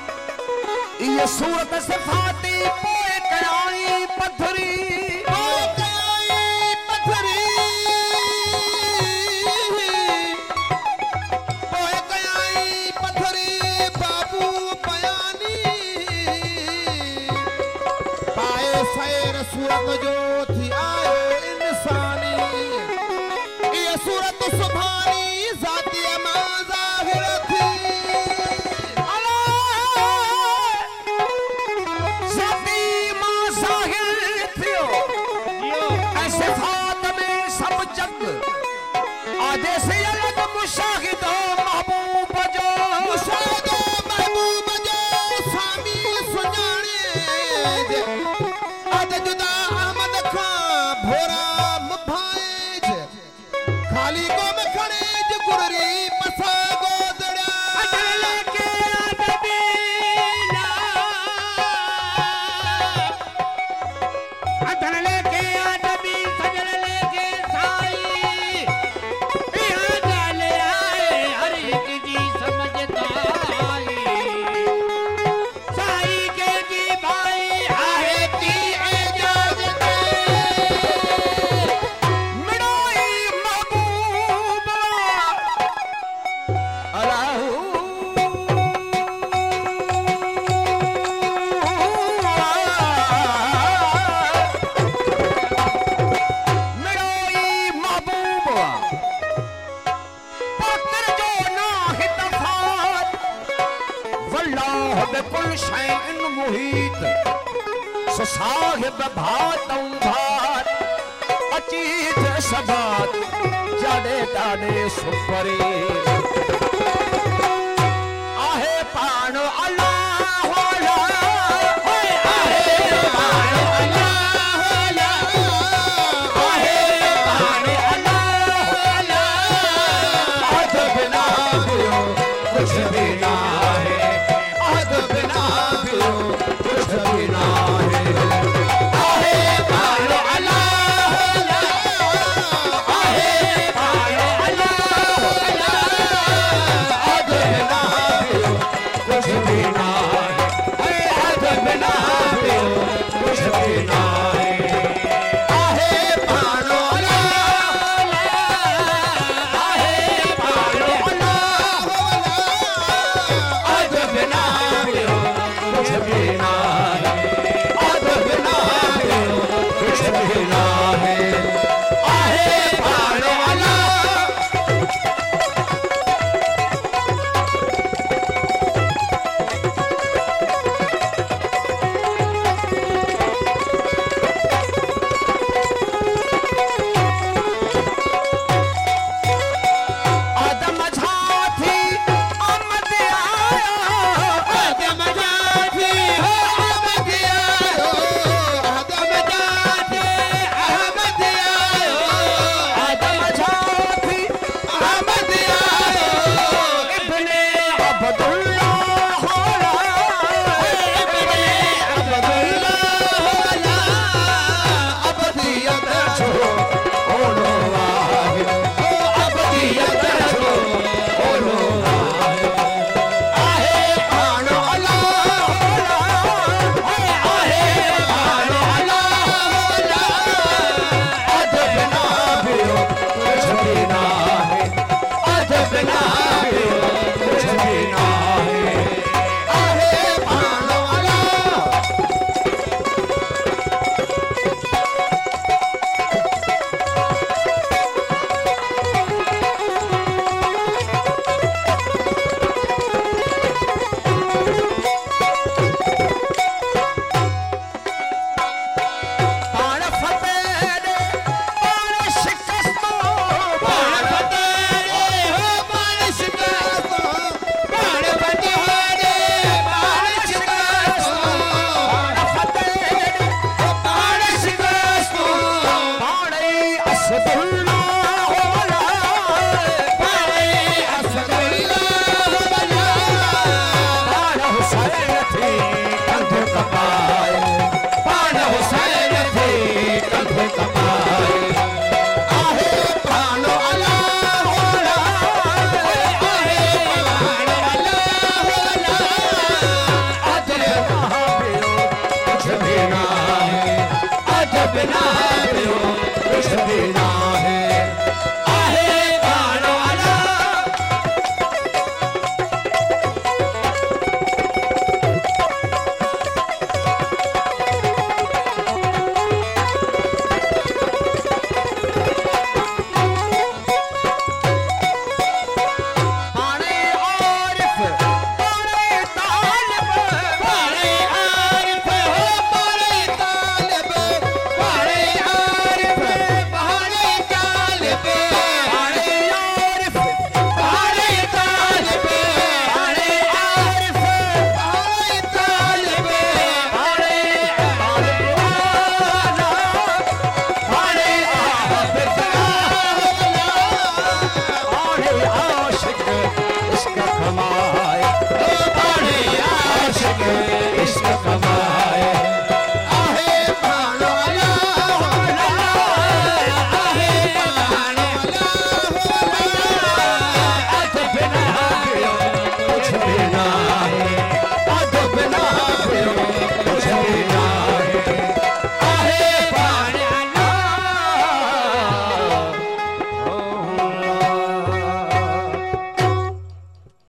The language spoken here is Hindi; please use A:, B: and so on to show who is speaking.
A: ये सूरत सिफाती पोए कयाई पथरी
B: बाबू बयानी पाए सैर सूरत जो थी आयो इंसानी ये सूरत सुभानी जाती ज़ाहिर थी
A: मुशाहिदो महबूब जो
B: स्वामी सुञाणे अद जुदा अहमद खां भोरा मुभाए खाली को में खड़े ज गुररी पसा गोदड़ा
A: अजल लेके आदमीना अजल लेके आदमी सजल लेके साई कुल शैइन मुहीत साहिब भातों भात अचीत सबात जाने ताने सुपरे आहे पाण अल्लाह होला आहे पाण अल्लाह होला आहे पाण अल्लाह होला अद बिना बियो कुछ भी ना है अद बिना बियो कुछ भी ना है आहे पाण अल्लाह होला आहे पाण अल्लाह होला कपाए पान हुसैन थे कंधे कपाए
B: आहे पानो अल्लाह होला आहे पानो अल्लाह होला
A: अजब कुछ भी ना है अजब ना कुछ भी ना है आहे पानो आशिक इसका कमाल